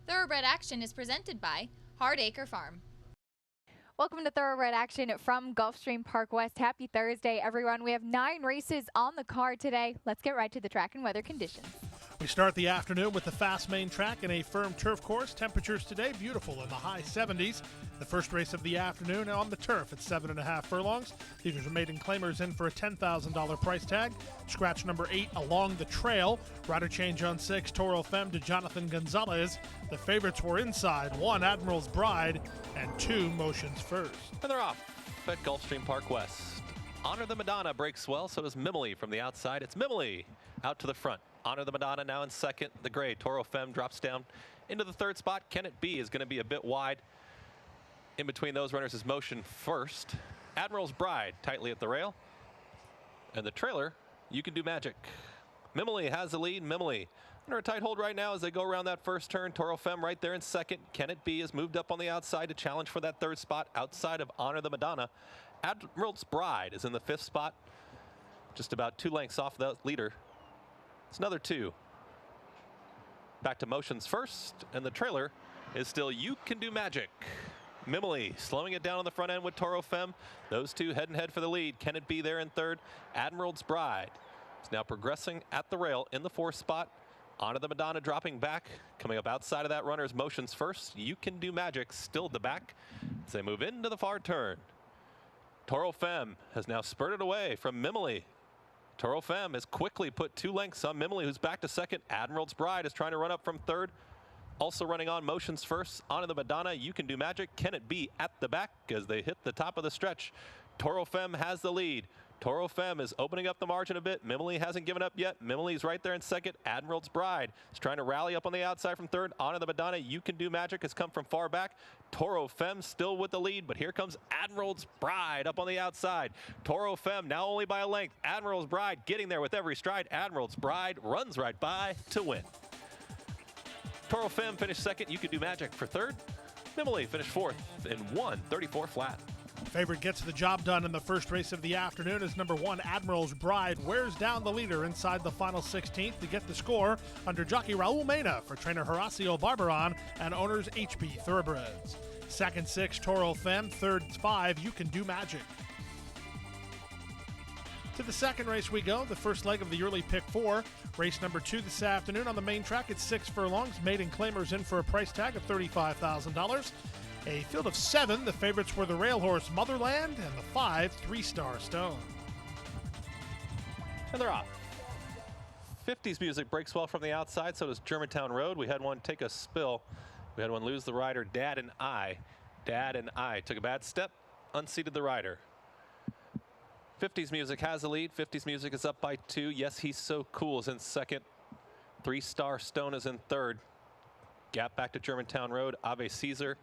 Thoroughbred Action is presented by Hardacre Farm. Welcome to Thoroughbred Action from Gulfstream Park West. Happy Thursday, everyone. We have 9 races on the card today. Let's get right to the track and weather conditions. We start the afternoon with the fast main track and a firm turf course. Temperatures today beautiful in the high 70s. The first race of the afternoon on the turf at 7.5 furlongs. Leaders are maiden claimers in for a $10,000 price tag. Scratch number 8 along the trail. Rider change on 6, Toro Femme to Jonathan Gonzalez. The favorites were inside 1, Admiral's Bride, and 2, Motions First. And they're off at Gulfstream Park West. Honor the Madonna breaks well, so does Mimily from the outside. It's Mimily out to the front. Honor the Madonna now in second. The gray Toro Femme drops down into the third spot. Can It Be is going to be a bit wide. In between those runners is Motion First. Admiral's Bride tightly at the rail. And the trailer, You Can Do Magic. Mimily has the lead. Mimily under a tight hold right now as they go around that first turn. Toro Femme right there in second. Can It Be has moved up on the outside to challenge for that third spot outside of Honor the Madonna. Admiral's Bride is in the 5th spot, just about 2 lengths off the leader. It's another 2. Back to Motions First, and the trailer is still You Can Do Magic. Mimily slowing it down on the front end with Toro Femme. Those two head and head for the lead. Can It Be there in third? Admiral's Bride is now progressing at the rail in the 4th spot. Honor the Madonna dropping back. Coming up outside of that runner is Motions First. You Can Do Magic still at the back as they move into the far turn. Toro Femme has now spurted away from Mimily. Toro Femme has quickly put 2 lengths on Mimily, who's back to second. Admiral's Bride is trying to run up from third. Also running on Motions First. Honor the Madonna, You Can Do Magic. Can It Be at the back as they hit the top of the stretch? Toro Femme has the lead. Toro Femme is opening up the margin a bit. Mimily hasn't given up yet. Mimily's right there in second. Admiral's Bride is trying to rally up on the outside from third. Honor the Madonna, You Can Do Magic has come from far back. Toro Femme still with the lead, but here comes Admiral's Bride up on the outside. Toro Femme now only by a length. Admiral's Bride getting there with every stride. Admiral's Bride runs right by to win. Toro Femme finished second. You Can Do Magic for third. Mimily finished 4th in 1:34 flat. Favorite gets the job done in the first race of the afternoon as number 1, Admiral's Bride, wears down the leader inside the final 16th to get the score under jockey Raul Mena for trainer Horacio Barberon and owners HB Thoroughbreds. Second 6, Toro Femme. Third 5, You Can Do Magic. To the second race we go, the first leg of the early pick 4. Race number 2 this afternoon on the main track at 6 furlongs. Maiden claimers in for a price tag of $35,000. A field of 7, the favorites were the rail horse Motherland and the 5, 3-Star Stone. And they're off. 50s music breaks well from the outside, so does Germantown Road. We had one take a spill. We had one lose the rider, Dad and I. Dad and I took a bad step, unseated the rider. 50s music has the lead. 50s music is up by 2. Yes, He's So Cool is in second. 3-Star Stone is in third. Gap back to Germantown Road, Ave Caesar.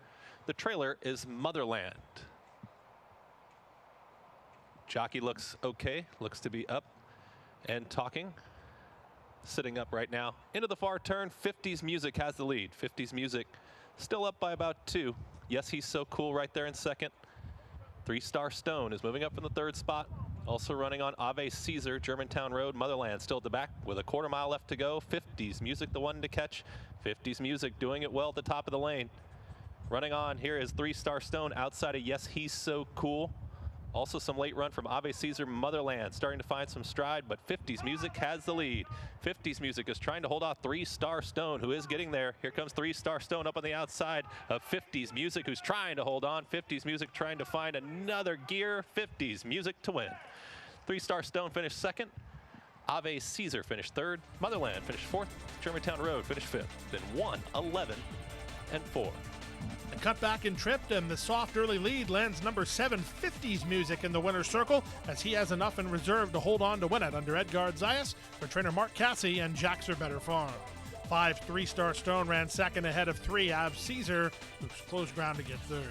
The trailer is Motherland. Jockey looks okay, looks to be up and talking. Sitting up right now. Into the far turn, 50s music has the lead. 50s music still up by about 2. Yes, He's So Cool right there in second. 3-Star Stone is moving up from the third spot. Also running on Ave Caesar, Germantown Road, Motherland still at the back with a quarter mile left to go. 50s music the one to catch. 50s music doing it well at the top of the lane. Running on here is 3-Star Stone outside of Yes, He's So Cool. Also some late run from Ave Caesar, Motherland starting to find some stride, but 50s music has the lead. 50s music is trying to hold off 3-Star Stone, who is getting there. Here comes 3-Star Stone up on the outside of 50s music, who's trying to hold on. 50s music trying to find another gear. 50s music to win. 3-Star Stone finished second. Ave Caesar finished third. Motherland finished 4th. Germantown Road finished 5th. Then 1, 11, and 4. Cut back and tripped, and the soft early lead lands number 7, 50s music in the winner's circle, as he has enough in reserve to hold on to win it under Edgar Zayas for trainer Mark Cassie and Jack's Are Better Farm. 5, 3-Star Stone ran second ahead of 3, Ave Caesar, who's close ground to get third.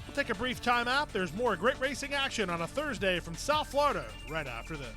We'll take a brief time out. There's more great racing action on a Thursday from South Florida right after this.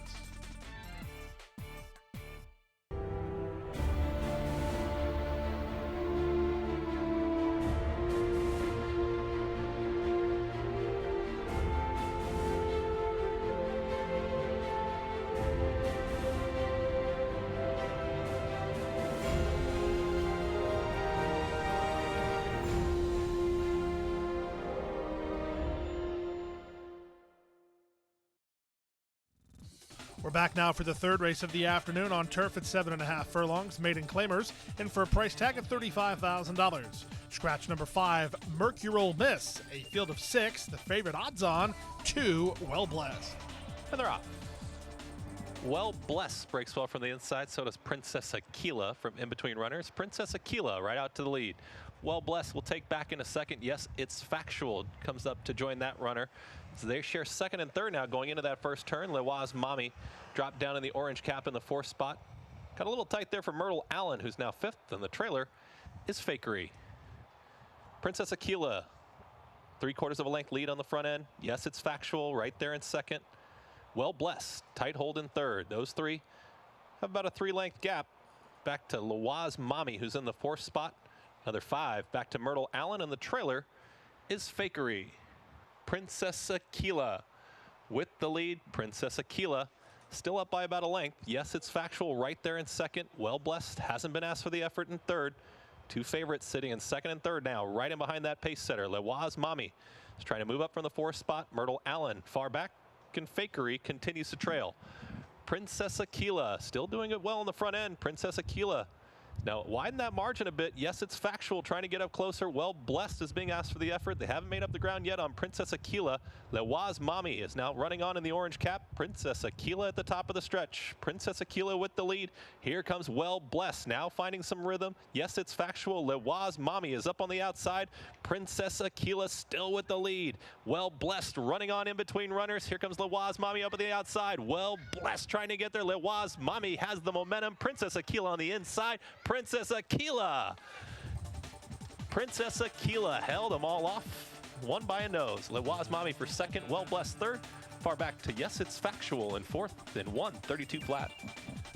We're back now for the third race of the afternoon on turf at 7.5 furlongs. Maiden Claimers in for a price tag of $35,000. Scratch number 5, Mercurial Miss, a field of 6. The favorite odds on 2, Well Blessed. And they're off. Well Blessed breaks well from the inside. So does Princess Aquila from in between runners. Princess Aquila right out to the lead. Well Blessed will take back in a second. Yes, it's Factual. Comes up to join that runner. So they share second and third now going into that first turn. Leoise Mommy dropped down in the orange cap in the 4th spot. Got a little tight there for Myrtle Allen, who's now 5th, and the trailer is Fakery. Princess Aquila, 3/4 of a length lead on the front end. Yes, it's Factual right there in second. Well Blessed, tight hold in third. Those three have about a 3-length gap. Back to Leoise Mommy, who's in the 4th spot. Another 5 back to Myrtle Allen, and the trailer is Fakery. Princess Aquila with the lead. Princess Aquila still up by about a length. Yes, it's Factual right there in second. Well Blessed hasn't been asked for the effort in third. 2 favorites sitting in second and third now, right in behind that pace setter. Leoise Mommy is trying to move up from the 4th spot. Myrtle Allen far back, and Fakery continues to trail. Princess Aquila still doing it well in the front end. Princess Aquila now widen that margin a bit. Yes, it's Factual trying to get up closer. Well Blessed is being asked for the effort. They haven't made up the ground yet on Princess Aquila. Leoise Mommy is now running on in the orange cap. Princess Aquila at the top of the stretch. Princess Aquila with the lead. Here comes Well Blessed now finding some rhythm. Yes, it's Factual. Leoise Mommy is up on the outside. Princess Aquila still with the lead. Well Blessed running on in between runners. Here comes Leoise Mommy up on the outside. Well Blessed trying to get there. Leoise Mommy has the momentum. Princess Aquila on the inside. Princess Aquila. Princess Aquila held them all off. One by a nose. Leoise Mommy for second. Well Blessed third. Far back to Yes, it's Factual in 4th and 1:32 flat.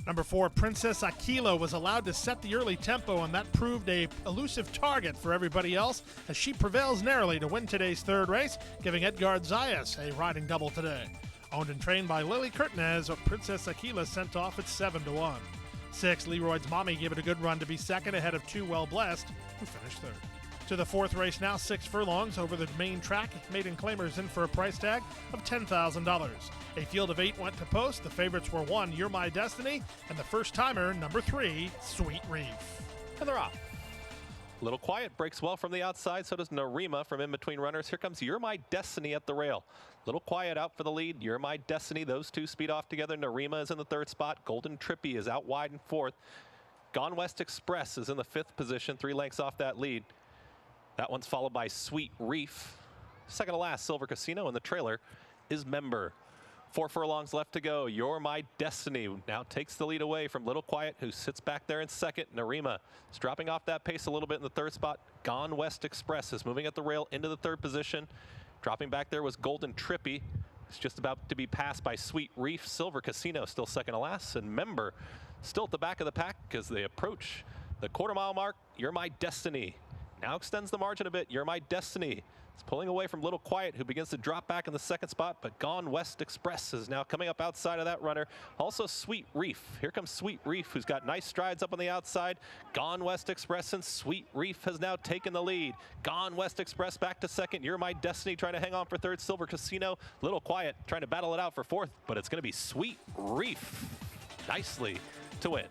Number 4, Princess Aquila was allowed to set the early tempo, and that proved a elusive target for everybody else as she prevails narrowly to win today's third race, giving Edgard Zayas a riding double today. Owned and trained by Lily Curtinez, Princess Aquila sent off at 7-1. 6, Leroy's Mommy gave it a good run to be second ahead of 2 Well Blessed, who finished third. To the 4th race now, 6 furlongs over the main track. Maiden Claimers in for a price tag of $10,000. A field of 8 went to post. The favorites were 1, You're My Destiny, and the first timer, number 3, Sweet Reef. And they're off. Little Quiet breaks well from the outside, so does Narima from in between runners. Here comes You're My Destiny at the rail. Little Quiet out for the lead. You're My Destiny, those two speed off together. Narima is in the 3rd spot. Golden Trippy is out wide in 4th. Gone West Express is in the 5th position, 3 lengths off that lead. That one's followed by Sweet Reef. Second to last, Silver Casino, and the trailer is Member. 4 furlongs left to go. You're My Destiny now takes the lead away from Little Quiet, who sits back there in second. Narima is dropping off that pace a little bit in the 3rd spot. Gone West Express is moving at the rail into the 3rd position. Dropping back there was Golden Trippy. It's just about to be passed by Sweet Reef. Silver Casino still second to last, and Member still at the back of the pack as they approach the quarter-mile mark. You're My Destiny now extends the margin a bit. You're My Destiny. It's pulling away from Little Quiet, who begins to drop back in the 2nd spot, but Gone West Express is now coming up outside of that runner. Also Sweet Reef. Here comes Sweet Reef, who's got nice strides up on the outside. Gone West Express and Sweet Reef has now taken the lead. Gone West Express back to second. You're My Destiny trying to hang on for third. Silver Casino. Little Quiet trying to battle it out for fourth, but it's going to be Sweet Reef nicely to win.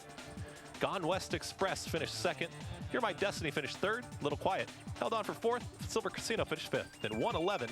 Gone West Express finished second. You're My Destiny finished third. Little Quiet held on for fourth. Silver Casino finished fifth. Then 1:11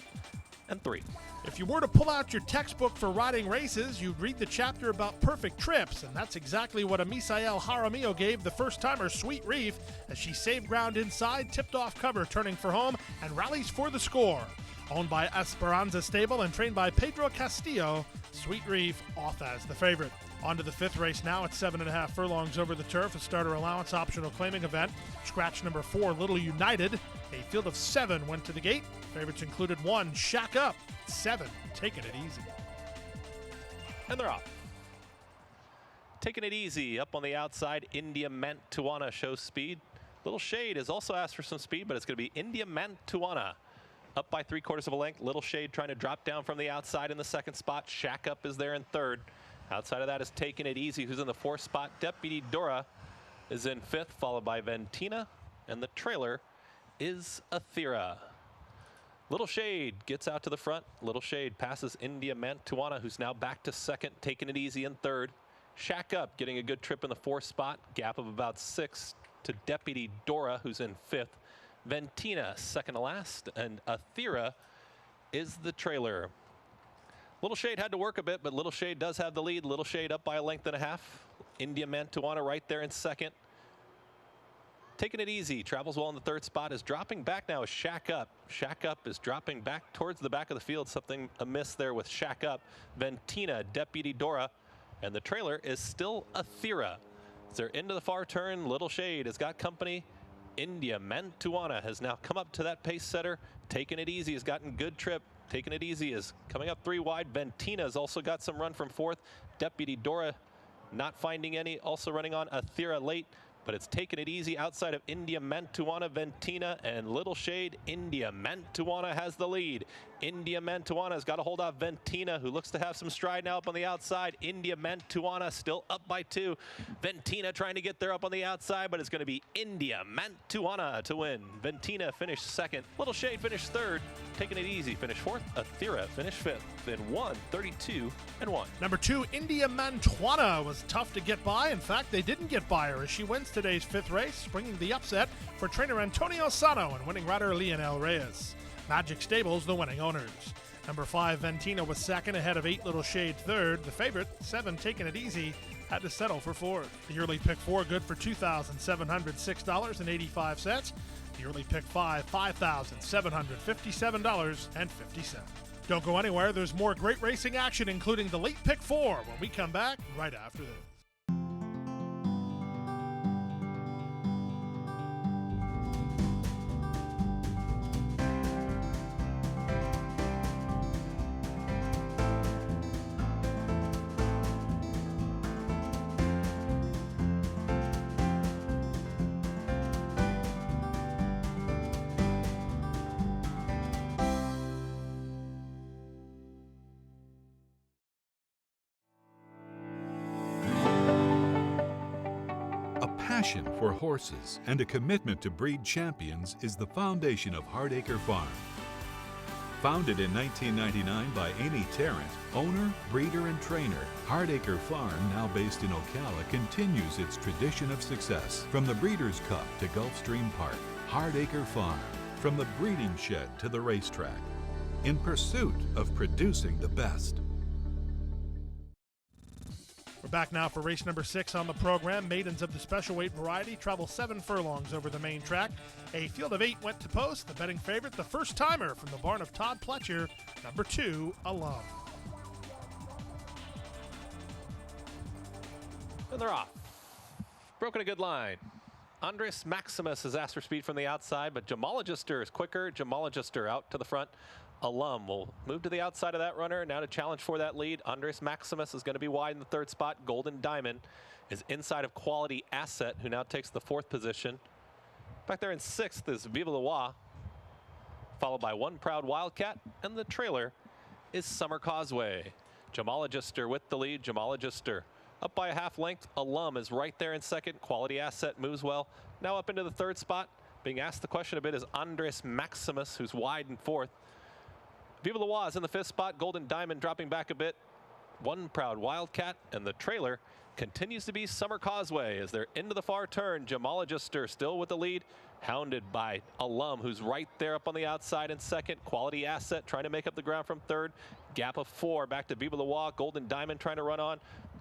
and 3. If you were to pull out your textbook for riding races, you'd read the chapter about perfect trips, and that's exactly what Amisael Jaramillo gave the first-timer Sweet Reef as she saved ground inside, tipped off cover, turning for home, and rallies for the score. Owned by Esperanza Stable and trained by Pedro Castillo, Sweet Reef off as the favorite. On to the 5th race now at 7.5 furlongs over the turf, a starter allowance optional claiming event. Scratch number 4, Little United. A field of 7 went to the gate. Favorites included 1, Shack Up. 7, Taking It Easy. And they're off. Taking it easy up on the outside. India Mantuana shows speed. Little Shade has also asked for some speed, but it's going to be India Mantuana. Up by 3/4 of a length. Little Shade trying to drop down from the outside in the 2nd spot. Shack Up is there in 3rd. Outside of that is Taking It Easy, who's in the 4th spot. Deputy Dora is in 5th, followed by Ventina, and the trailer is Athira. Little Shade gets out to the front. Little Shade passes India Mantuana, who's now back to second, taking it easy in third. Shack Up getting a good trip in the fourth spot. Gap of about 6 to Deputy Dora, who's in fifth. Ventina second to last, and Athira is the trailer. Little Shade had to work a bit, but Little Shade does have the lead. Little Shade up by a length and a half. India Mantuana right there in second. Taking it easy, travels well in the third spot, is dropping back now is Shack Up. Shack Up is dropping back towards the back of the field. Something amiss there with Shack Up. Ventina, Deputy Dora, and the trailer is still Athira. As they're into the far turn, Little Shade has got company. India Mantuana has now come up to that pace setter. Taking it easy, has gotten good trip. Taking it easy is coming up 3 wide. Ventina has also got some run from fourth. Deputy Dora not finding any, also running on Athira late. But it's taking it easy outside of India Mantuana, Ventina, and Little Shade. India Mantuana has the lead. India Mantuana has got a hold off Ventina, who looks to have some stride now up on the outside. India Mantuana still up by 2. Ventina trying to get there up on the outside, but it's going to be India Mantuana to win. Ventina finished second. Little Shade finished third. Taking it easy, finished fourth. Athira finished fifth in 1:32.1. Number 2, India Mantuana was tough to get by. In fact, they didn't get by her as she wins today's 5th race, bringing the upset for trainer Antonio Sano and winning rider Leonel Reyes. Magic Stables, the winning owners. Number 5, Ventina was second, ahead of 8, Little Shade third. The favorite, 7, Taking It Easy, had to settle for fourth. The early pick 4 good for $2,706.85. The early pick 5, $5,757.50. Don't go anywhere. There's more great racing action, including the late pick 4, when we come back right after this. Passion for horses and a commitment to breed champions is the foundation of Hardacre Farm. Founded in 1999 by Amy Tarrant, owner, breeder, and trainer, Hardacre Farm, now based in Ocala, continues its tradition of success. From the Breeders' Cup to Gulfstream Park, Hardacre Farm, from the breeding shed to the racetrack, in pursuit of producing the best. We're back now for race number 6 on the program. Maidens of the special weight variety travel 7 furlongs over the main track. A field of 8 went to post. The betting favorite, the first timer from the barn of Todd Pletcher, number 2, Alum. And they're off. Broken a good line. Andres Maximus has asked for speed from the outside, but Gemologister is quicker. Gemologister out to the front. Alum will move to the outside of that runner now to challenge for that lead. Andres Maximus is going to be wide in the third spot. Golden Diamond is inside of Quality Asset, who now takes the 4th position. Back there in 6th is Viva Le Roi, followed by One Proud Wildcat, and the trailer is Summer Causeway. Gemologister with the lead. Gemologister up by a half length. Alum is right there in second. Quality Asset moves well. Now up into the 3rd spot. Being asked the question a bit is Andres Maximus, who's wide in 4th. Viva Le Roi is in the 5th spot. Golden Diamond dropping back a bit. One Proud Wildcat, and the trailer continues to be Summer Causeway as they're into the far turn. Gemologister still with the lead, hounded by Alum, who's right there up on the outside in second. Quality Asset trying to make up the ground from third. Gap of 4 back to Viva Le Roi. Golden Diamond trying to run on.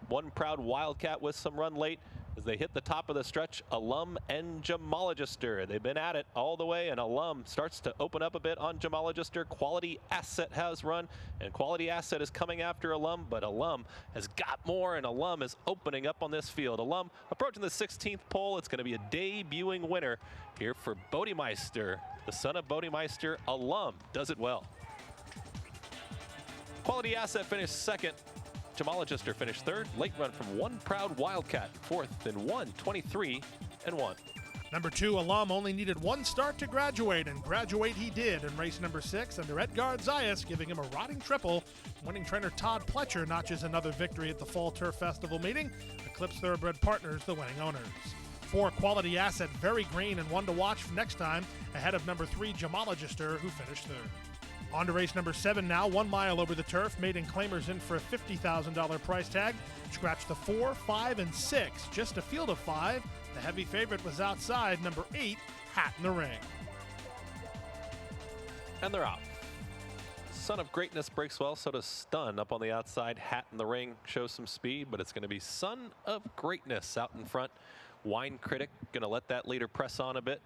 One Proud Wildcat with some run late. As they hit the top of the stretch, Alum and Gemologister. They've been at it all the way, and Alum starts to open up a bit on Gemologister. Quality Asset has run, and Quality Asset is coming after Alum, but Alum has got more, and Alum is opening up on this field. Alum approaching the 16th pole. It's going to be a debuting winner here for Bodemeister. The son of Bodemeister, Alum, does it well. Quality Asset finished second. Gemologister finished third. Late run from One Proud Wildcat, 4th in 1:23.1. Number 2, Alum, only needed 1 start to graduate, and graduate he did in race number 6 under Edgard Zayas, giving him a rotting triple. Winning trainer Todd Pletcher notches another victory at the Fall Turf Festival meeting. Eclipse Thoroughbred Partners, the winning owners. 4, Quality Asset, very green and one to watch for next time, ahead of number 3, Gemologister, who finished third. On to race number 7 now, 1 mile over the turf. Maiden Claimers in for a $50,000 price tag. Scratch the 4, 5, and 6. Just a field of 5. The heavy favorite was outside, number 8, Hat in the Ring. And they're off. Son of Greatness breaks well, so does Stun up on the outside. Hat in the Ring shows some speed, but it's going to be Son of Greatness out in front. Wine Critic going to let that leader press on a bit.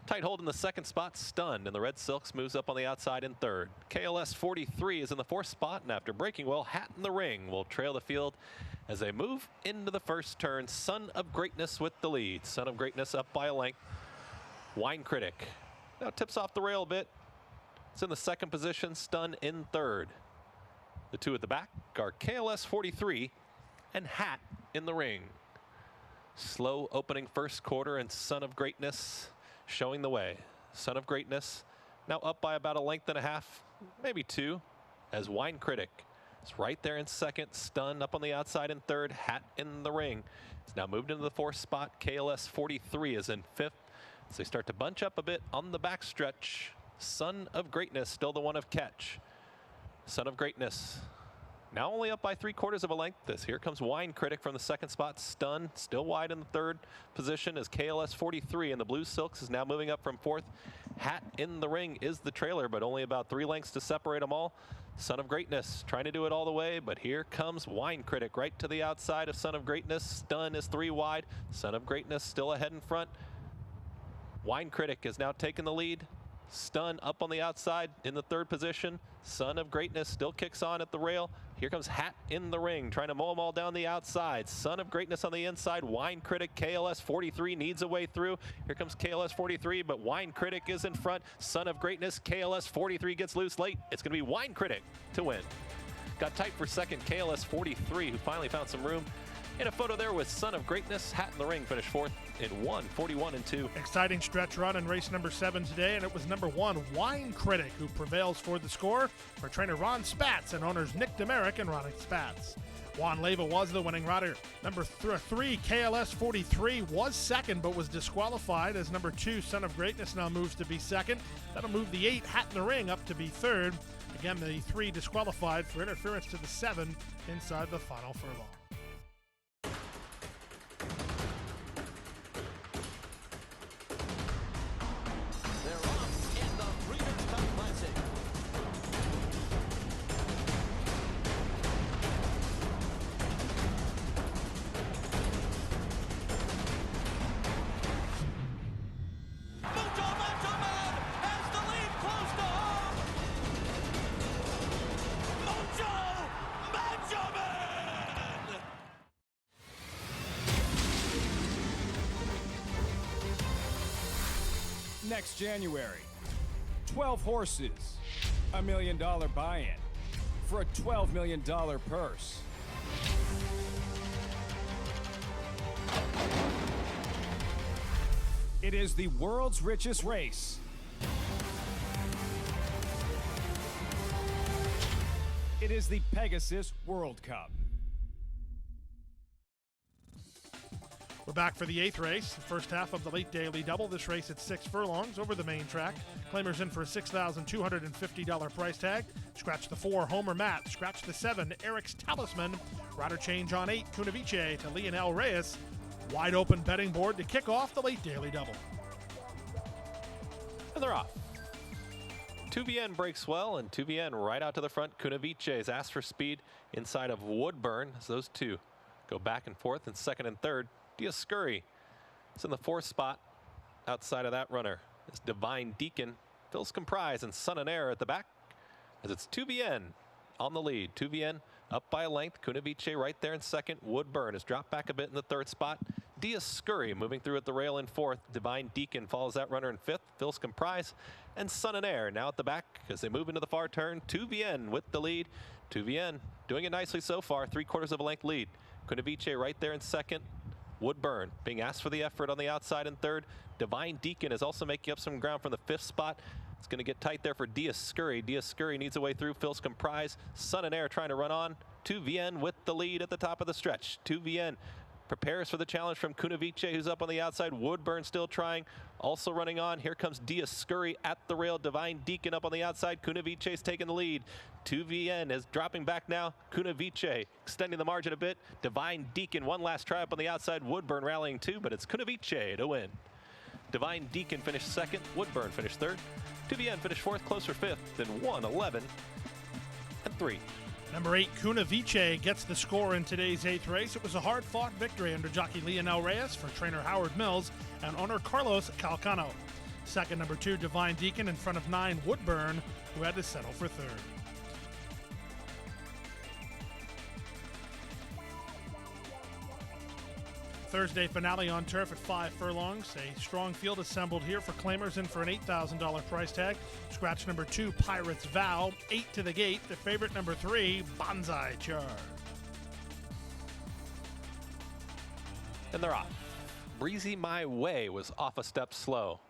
Tight hold in the second spot, Stun, and the Red Silks moves up on the outside in third. KLS 43 is in the fourth spot, and after breaking well, Hat in the Ring will trail the field as they move into the first turn. Son of Greatness with the lead. Son of Greatness up by a length. Wine Critic now tips off the rail a bit. It's in the second position, Stun in third. The two at the back are KLS 43 and Hat in the Ring. Slow opening first quarter, and Son of Greatness showing the way. Son of Greatness now up by about a length and a half, maybe 2, as Wine Critic is right there in second. Stun up on the outside in third. Hat in the Ring. It's now moved into the fourth spot. KLS 43 is in fifth. So they start to bunch up a bit on the backstretch. Son of Greatness still the one of catch. Son of Greatness now only up by 3/4 of a length. Here comes Wine Critic from the second spot. Stun still wide in the third position as KLS 43 and the Blue Silks is now moving up from fourth. Hat in the Ring is the trailer, but only about 3 lengths to separate them all. Son of Greatness trying to do it all the way, but here comes Wine Critic right to the outside of Son of Greatness. Stun is 3 wide. Son of Greatness still ahead in front. Wine Critic is now taking the lead. Stun up on the outside in the third position. Son of Greatness still kicks on at the rail. Here comes Hat in the Ring, trying to mow them all down the outside. Son of Greatness on the inside. Wine Critic, KLS 43 needs a way through. Here comes KLS 43, but Wine Critic is in front. Son of Greatness, KLS 43 gets loose late. It's going to be Wine Critic to win. Got tight for second, KLS 43, who finally found some room. In a photo there with Son of Greatness. Hat in the Ring finished fourth in 1:41.2. Exciting stretch run in race number 7 today, and it was number 1, Wine Critic, who prevails for the score for trainer Ron Spatz and owners Nick Demerick and Ronnie Spatz. Juan Leyva was the winning rider. Number 3, KLS 43, was second but was disqualified as number 2, Son of Greatness, now moves to be second. That'll move the 8, Hat in the Ring, up to be third. Again, the 3 disqualified for interference to the 7 inside the final furlong. Next January, 12 horses, $1 million buy-in for a $12 million purse. It is the world's richest race. It is the Pegasus World Cup. We're back for the 8th race, the first half of the late daily double. This race at 6 furlongs over the main track. Claimers in for a $6,250 price tag. Scratch the 4, Homer Matt. Scratch the 7, Eric's Talisman. Rider change on 8, Cunavice to Lionel Reyes. Wide open betting board to kick off the late daily double. And they're off. 2VN breaks well, and 2VN right out to the front. Cunavice is asked for speed inside of Woodburn as those two go back and forth in second and third. Dioscuri is in the 4th spot outside of that runner. This Divine Deacon, Phil's Comprise, and Sun and Air at the back as it's 2VN on the lead. 2VN up by a length. Cunavice right there in second. Woodburn has dropped back a bit in the 3rd spot. Dioscuri moving through at the rail in 4th. Divine Deacon follows that runner in 5th. Phil's Comprise and Sun and Air now at the back as they move into the far turn. 2VN with the lead. 2VN doing it nicely so far. 3/4 of a length lead. Cunavice right there in second. Woodburn being asked for the effort on the outside in third. Divine Deacon is also making up some ground from the 5th spot. It's going to get tight there for Dioscuri. Dioscuri needs a way through. Phil's Comprise. Sun and Air trying to run on. 2VN with the lead at the top of the stretch. 2VN prepares for the challenge from Kunavice, who's up on the outside. Woodburn still trying, also running on. Here comes Diaz-Scurry at the rail. Divine Deacon up on the outside. Kunavice's taking the lead. 2VN is dropping back now. Kunavice extending the margin a bit. Divine Deacon, one last try up on the outside. Woodburn rallying too, but it's Kunavice to win. Divine Deacon finished second. Woodburn finished third. 2VN finished fourth, closer fifth, then 1:11 and 3. Number 8, Kunavice gets the score in today's 8th race. It was a hard-fought victory under jockey Leonel Reyes for trainer Howard Mills and owner Carlos Calcano. Second, number 2, Divine Deacon in front of 9, Woodburn, who had to settle for third. Thursday finale on turf at 5 furlongs. A strong field assembled here for claimers in for an $8,000 price tag. Scratch number 2, Pirate's Vow. 8 to the gate. The favorite number 3, Bonsai Charge. And they're off. Breezy My Way was off a step slow.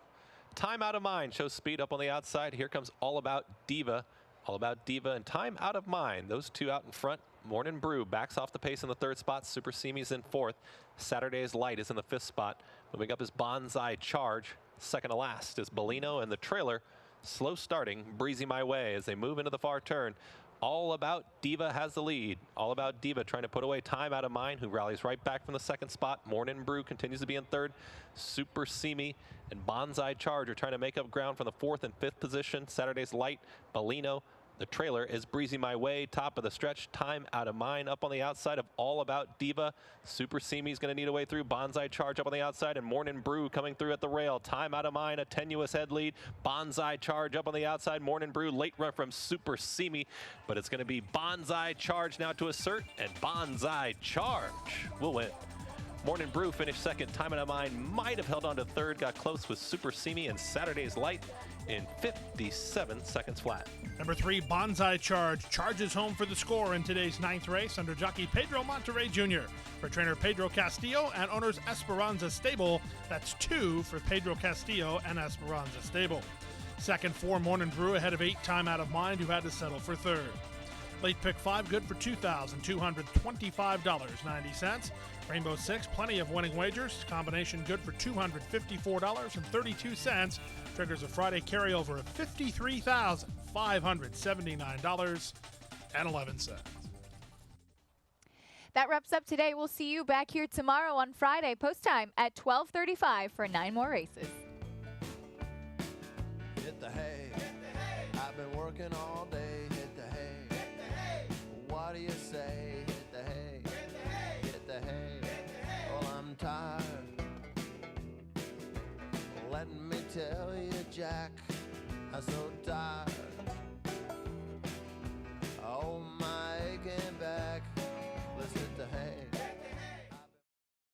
Time Out of Mind shows speed up on the outside. Here comes All About Diva. All About Diva and Time Out of Mind. Those two out in front. Morning Brew backs off the pace in the 3rd spot. Super Simi's in 4th. Saturday's Light is in the 5th spot. Moving up is Bonsai Charge. Second to last is Bellino, and the trailer slow starting Breezy My Way as they move into the far turn. All About Diva has the lead. All About Diva trying to put away Time Out of Mind, who rallies right back from the 2nd spot. Morning Brew continues to be in 3rd. Super Simi and Bonsai Charge are trying to make up ground from the 4th and 5th position. Saturday's Light, Bellino. The trailer is Breezy My Way, top of the stretch. Time Out of Mind up on the outside of All About Diva. Super Simi's going to need a way through. Bonsai Charge up on the outside, and Morning Brew coming through at the rail. Time Out of Mind, a tenuous head lead. Bonsai Charge up on the outside. Morning Brew, late run from Super Simi, but it's going to be Bonsai Charge now to assert, and Bonsai Charge will win. Morning Brew finished second. Time Out of Mind might have held on to third, got close with Super Simi, and Saturday's Light in 57 seconds flat. Number 3, Bonsai Charge charges home for the score in today's 9th race under jockey Pedro Monterrey Jr. For trainer Pedro Castillo and owners Esperanza Stable. That's 2 for Pedro Castillo and Esperanza Stable. Second, 4, Morning Brew ahead of 8, Time Out of Mind, who had to settle for third. Late pick 5, good for $2,225.90. Rainbow 6, plenty of winning wagers. Combination good for $254.32. Triggers a Friday carryover of $53,579.11. That wraps up today. We'll see you back here tomorrow on Friday, post time at 12:35 for 9 more races. Hit the hay. I've been working all day. Hit the hay. What do you say? Hit the hay. Hit the hay. Well, I'm tired. Let me tell you, Jack, I'm so tired.